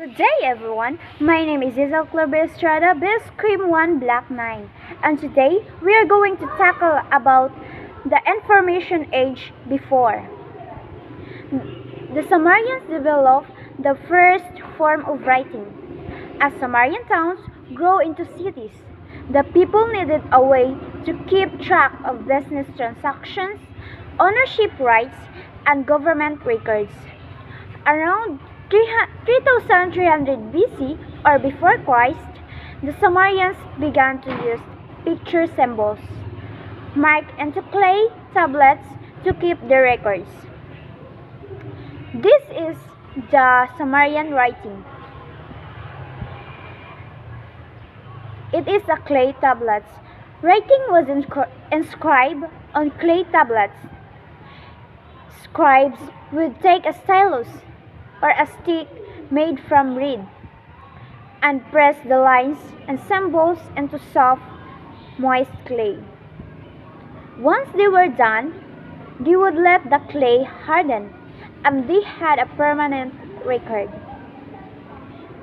Good day, everyone. My name is Isel Club Estrada, Best Cream 1 Black 9, and today we are going to tackle about the information age before. The Sumerians developed the first form of writing. As Sumerian towns grow into cities, the people needed a way to keep track of business transactions, ownership rights, and government records. Around 3300 BC or before Christ, the Sumerians began to use picture symbols marked into clay tablets to keep the records. This is the Sumerian writing. It is a clay tablets. Writing was inscribed on clay tablets. Scribes would take a stylus or a stick made from reed and press the lines and symbols into soft, moist clay. Once they were done, they would let the clay harden and they had a permanent record.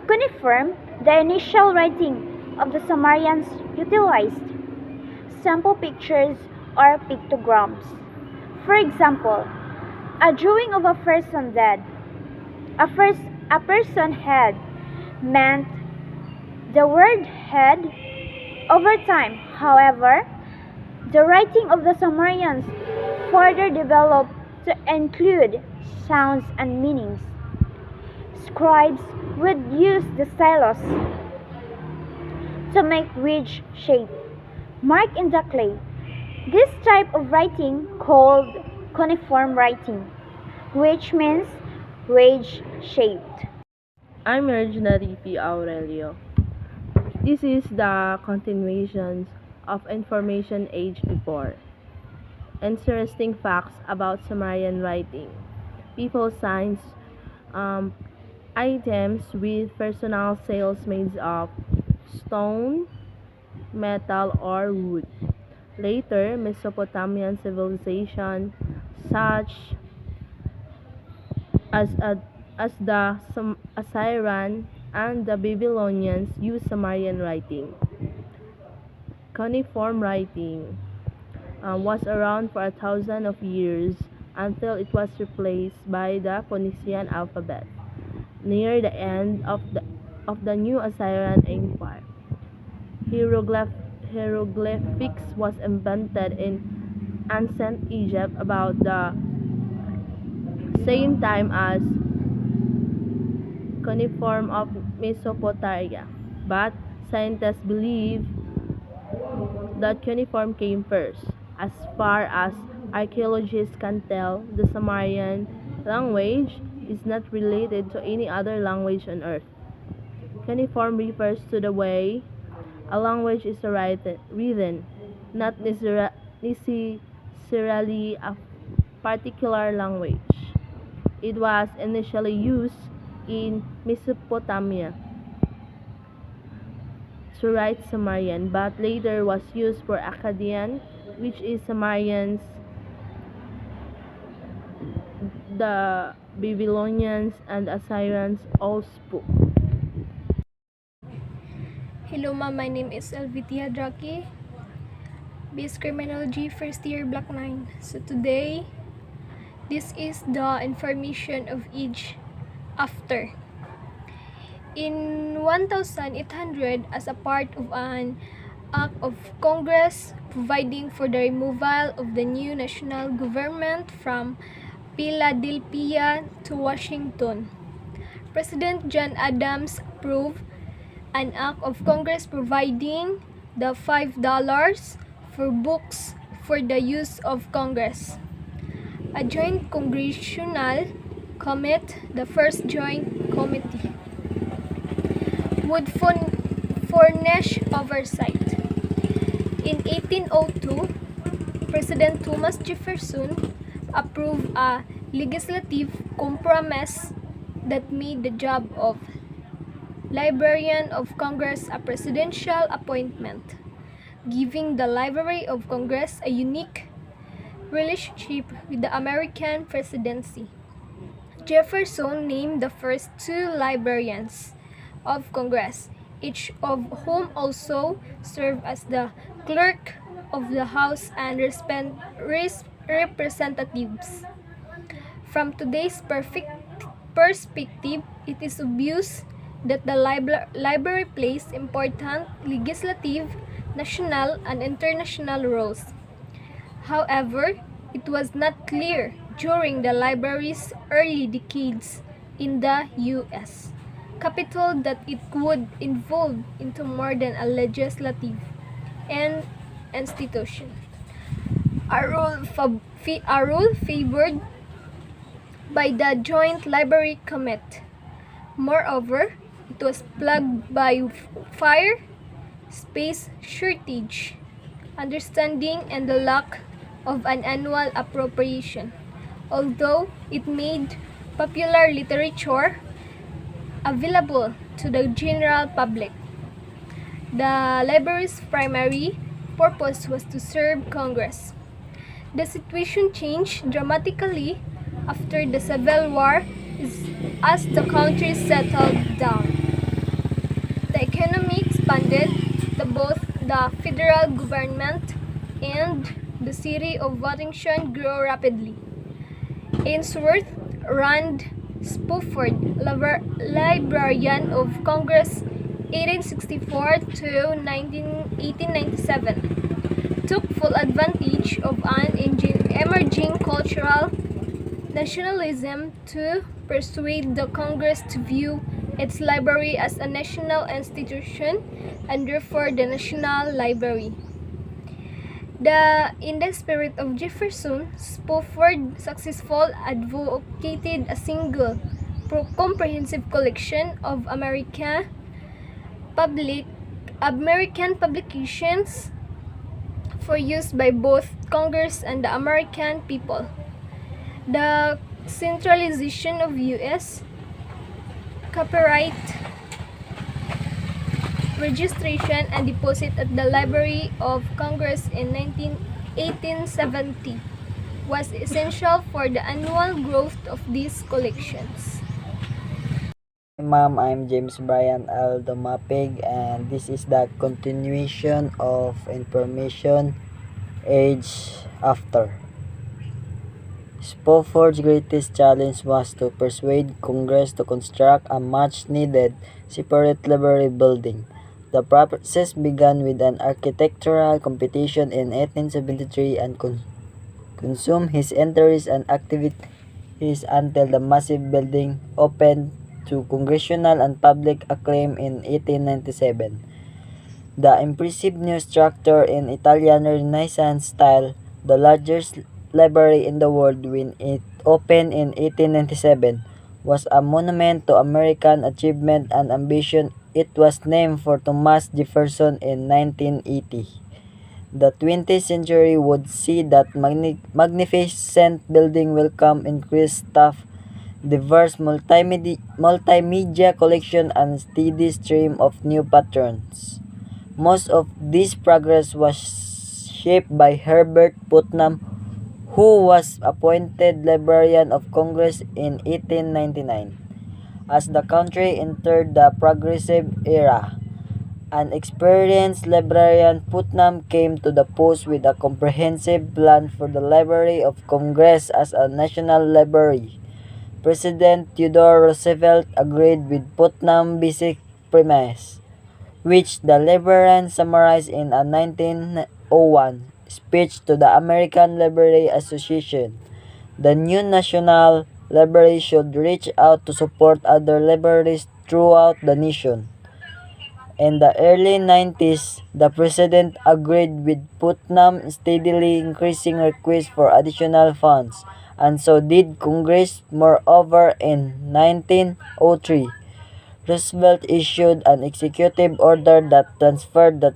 Cuneiform, the initial writing of the Sumerians utilized simple pictures or pictograms. For example, a drawing of a person dead. A person head meant the word head. Over time, however, the writing of the Sumerians further developed to include sounds and meanings. Scribes would use the stylus to make wedge shape mark in the clay. This type of writing called cuneiform writing, which means wedge shaped. I'm originally P. Aurelio. This is the continuation of Information Age before. Interesting facts about Sumerian writing. People signs items with personal sales made of stone, metal, or wood. Later, Mesopotamian civilization such as, a, as the Assyrian and the Babylonians used Sumerian writing. Cuneiform writing was around for 1,000 of years until it was replaced by the Phoenician alphabet near the end of the new Assyrian Empire. Hieroglyphics was invented in ancient Egypt about the same time as cuneiform of Mesopotamia, but scientists believe that cuneiform came first. As far as archaeologists can tell, the Sumerian language is not related to any other language on earth. Cuneiform refers to the way a language is written, not necessarily a particular language. It was initially used in Mesopotamia to write Sumerian, but later was used for Akkadian, which is Sumerians. The Babylonians and Assyrians all spoke. Hello ma'am, my name is Elvitia Draki, BS Criminology, first year Black 9. So today, this is the information of age after. In 1800, as a part of an act of Congress providing for the removal of the new national government from Philadelphia to Washington, President John Adams approved an act of Congress providing the $5 for books for the use of Congress. A joint congressional committee, the first joint committee, would furnish oversight. In 1802, President Thomas Jefferson approved a legislative compromise that made the job of Librarian of Congress a presidential appointment, giving the Library of Congress a unique relationship with the American presidency. Jefferson named the first two librarians of Congress, each of whom also served as the clerk of the House and Representatives. From today's perspective, it is obvious that the library plays important legislative, national, and international roles. However, it was not clear during the library's early decades in the U.S. Capitol that it would evolve into more than a legislative and institution. A role favored by the Joint Library Committee. Moreover, it was plagued by fire, space shortage, understanding, and the lack of an annual appropriation. Although it made popular literature available to the general public, the library's primary purpose was to serve Congress. The situation changed dramatically after the Civil War as the country settled down. The economy expanded, both the federal government and the city of Washington grew rapidly. Ainsworth Rand Spofford, Librarian of Congress 1864 to 1897, took full advantage of an emerging cultural nationalism to persuade the Congress to view its library as a national institution and therefore the National Library. In the spirit of Jefferson, Spofford successfully advocated a single, comprehensive collection of American publications for use by both Congress and the American people. The centralization of U.S. copyright registration and deposit at the Library of Congress in 1870 was essential for the annual growth of these collections. Hi ma'am, I'm James Brian Aldomapig and this is the continuation of Information Age After. Spofford's greatest challenge was to persuade Congress to construct a much-needed separate library building. The process began with an architectural competition in 1873 and consumed his interest and activities until the massive building opened to congressional and public acclaim in 1897. The impressive new structure in Italian Renaissance style, the largest library in the world when it opened in 1897, was a monument to American achievement and ambition. It was named for Thomas Jefferson in 1980. The 20th century would see that magnificent building welcome increased staff, diverse multimedia collection, and steady stream of new patrons. Most of this progress was shaped by Herbert Putnam, who was appointed Librarian of Congress in 1899. As the country entered the Progressive Era, an experienced librarian, Putnam came to the post with a comprehensive plan for the Library of Congress as a national library. President Theodore Roosevelt agreed with Putnam's basic premise, which the librarian summarized in a 1901 speech to the American Library Association. The new National Library should reach out to support other libraries throughout the nation. In the early 90s, the President agreed with Putnam, steadily increasing requests for additional funds, and so did Congress. Moreover, in 1903, Roosevelt issued an executive order that transferred the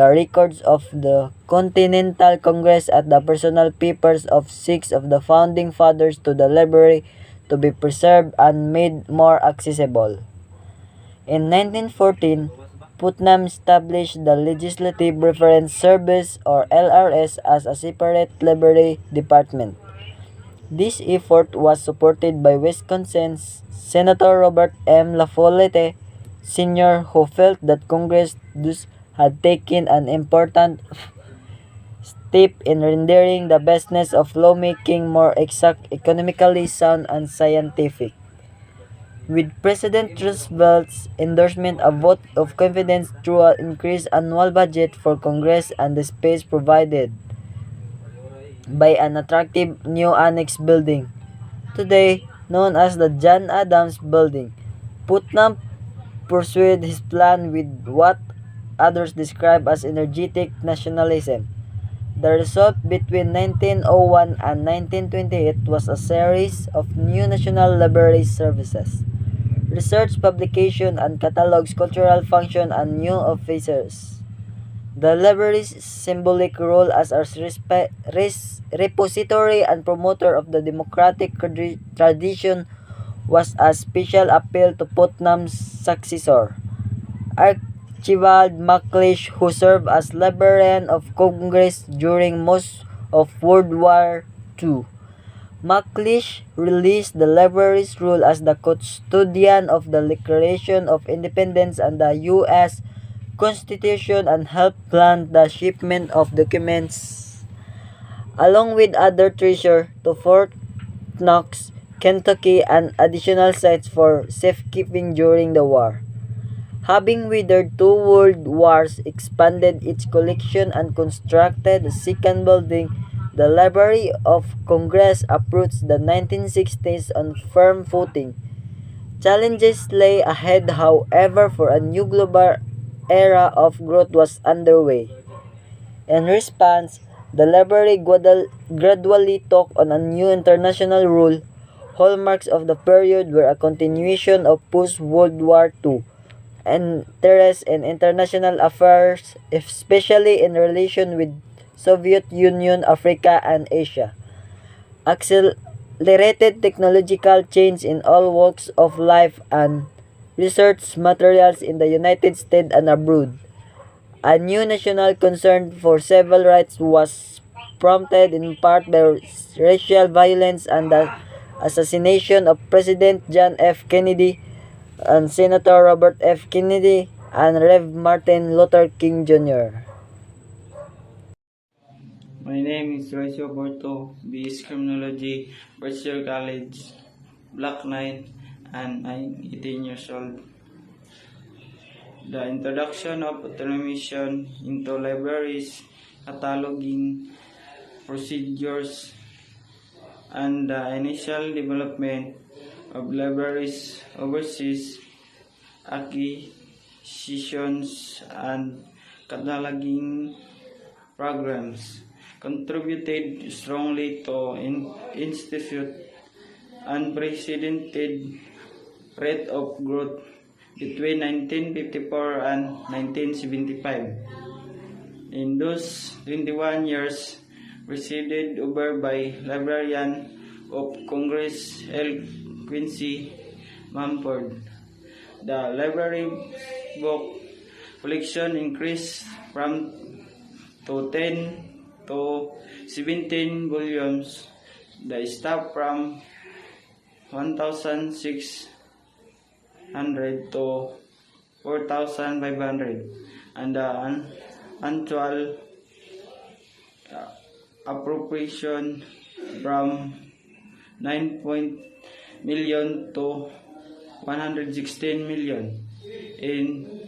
records of the Continental Congress at the personal papers of 6 of the founding fathers to the library to be preserved and made more accessible. In 1914, Putnam established the Legislative Reference Service or LRS as a separate library department. This effort was supported by Wisconsin's Senator Robert M. La Follette Sr., who felt that Congress thus had taken an important step in rendering the business of lawmaking more exact, economically sound, and scientific. With President Roosevelt's endorsement, a vote of confidence through an increased annual budget for Congress and the space provided by an attractive new annex building, today known as the John Adams Building, Putnam pursued his plan with what others describe as energetic nationalism. The result between 1901 and 1928 was a series of new national library services, research publication and catalogs, cultural function, and new officers. The library's symbolic role as a repository and promoter of the democratic tradition was a special appeal to Putnam's successor, Archibald MacLeish, who served as Librarian of Congress during most of World War II. MacLeish released the library's role as the custodian of the Declaration of Independence and the U.S. Constitution and helped plan the shipment of documents, along with other treasure, to Fort Knox, Kentucky, and additional sites for safekeeping during the war. Having weathered two world wars, expanded its collection, and constructed a second building, the Library of Congress approached the 1960s on firm footing. Challenges lay ahead, however, for a new global era of growth was underway. In response, the library gradually took on a new international role. Hallmarks of the period were a continuation of post-World War II interest in international affairs, especially in relation with Soviet Union, Africa, and Asia. Accelerated technological change in all walks of life and research materials in the United States and abroad. A new national concern for civil rights was prompted in part by racial violence and the assassination of President John F. Kennedy and Senator Robert F. Kennedy and Rev. Martin Luther King Jr. My name is Royce Porto, BS Criminology, first year college, Block 9, and I'm 18 years old. The introduction of automation into libraries, cataloging procedures, and the initial development of libraries overseas, acquisitions, and cataloging programs contributed strongly to institute unprecedented rate of growth between 1954 and 1975. In those 21 years presided over by Librarian of Congress L. Quincy Mumford, the library book collection increased from 10 to 17 volumes, the staff from 1,600 to 4,500, and the annual appropriation from 9 million to 116 million in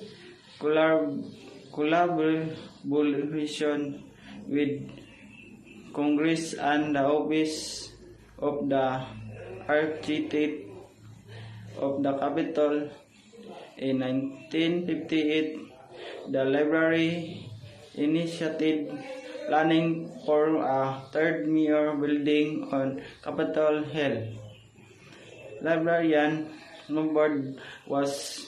collaboration with Congress and the Office of the Architect of the Capitol. In 1958, the library initiated planning for a third mayor building on Capitol Hill. Librarian Mumford was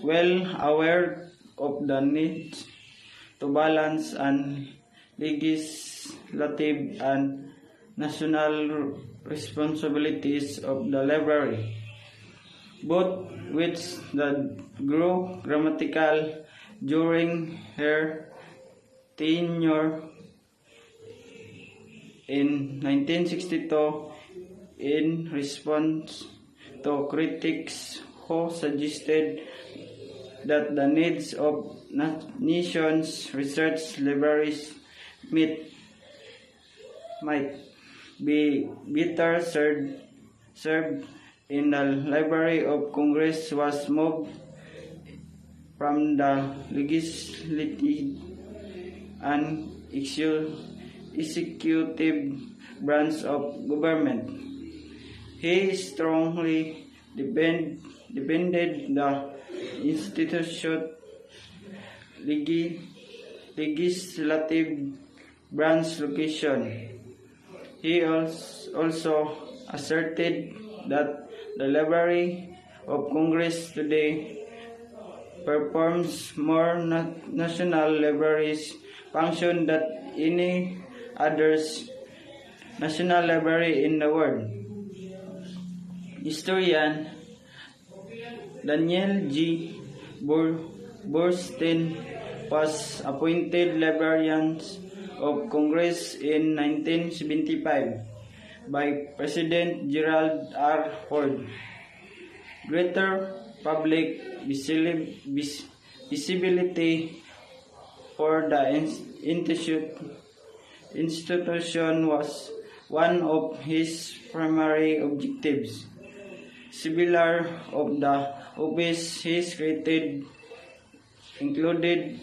well aware of the need to balance and legislative and national responsibilities of the library, both which that grew grammatical during her tenure. in 1962 in response to critics who suggested that the needs of nation's research libraries might be better served in the Library of Congress was moved from the legislative and executive branch of government. He strongly defended the institution legislative branch location. He also asserted that the Library of Congress today performs more national libraries function than any others national library in the world. Historian Daniel G. Burstein was appointed Librarian of Congress in 1975 by President Gerald R. Ford. Greater public visibility for the institution was one of his primary objectives. Several of the offices he created included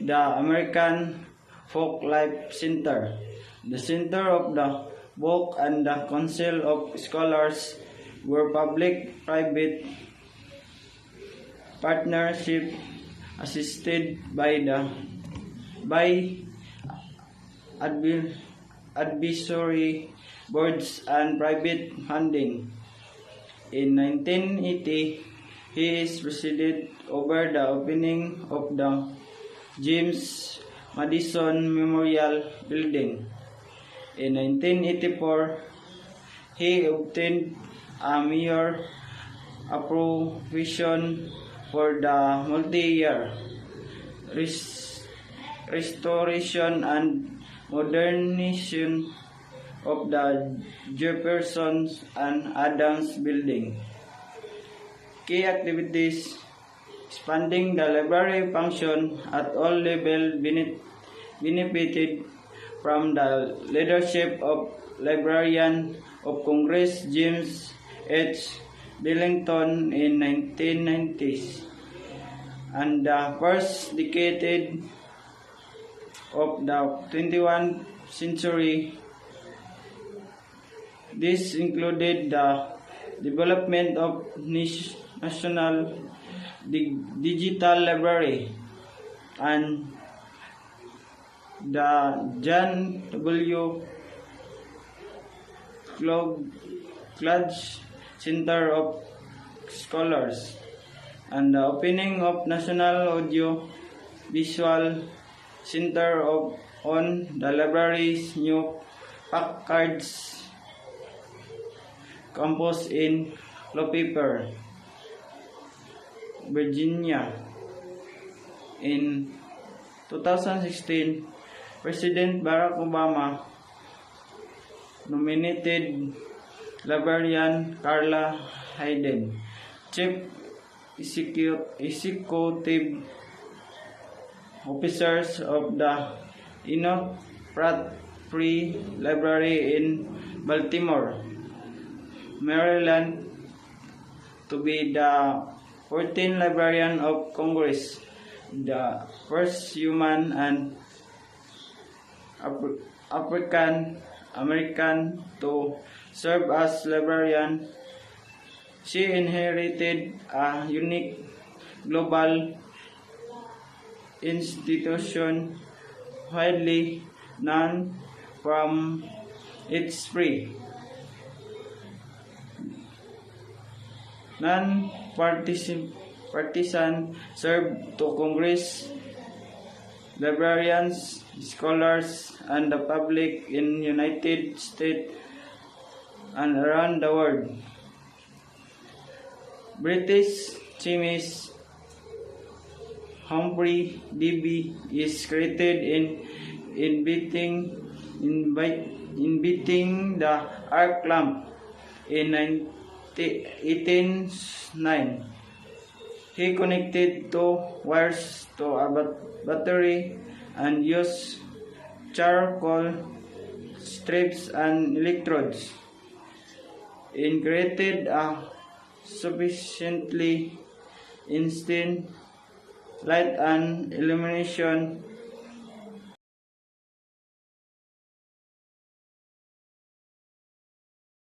the American Folklife Center, the Center of the Book, and the Council of Scholars were public-private partnership assisted by advisory boards and private funding. In 1980, he presided over the opening of the James Madison Memorial Building. In 1984, he obtained a mayor appropriation for the multi-year restoration and modernization of the Jefferson and Adams Building. Key activities: expanding the library function at all levels benefited from the leadership of Librarian of Congress James H. Billington in 1990s and the first decade of the 21st century. This included the development of national digital library and the John W. Kludge Center of Scholars and the opening of National Audio Visual Center on the library's new Packard campus in Culpeper, Virginia. In 2016, President Barack Obama nominated Librarian Carla Hayden, Chief Executive Officers of the Enoch Pratt Free Library in Baltimore, Maryland, to be the 14th Librarian of Congress, the first human and African American to serve as librarian. She inherited a unique global institution widely known from its free, non-partisan serve to Congress, librarians, scholars, and the public in United States and around the world. British chemist Humphrey Davy is credited in inventing inventing the arc lamp in 1809. He connected two wires to a battery and used charcoal strips and electrodes. It created a sufficiently instant light and illumination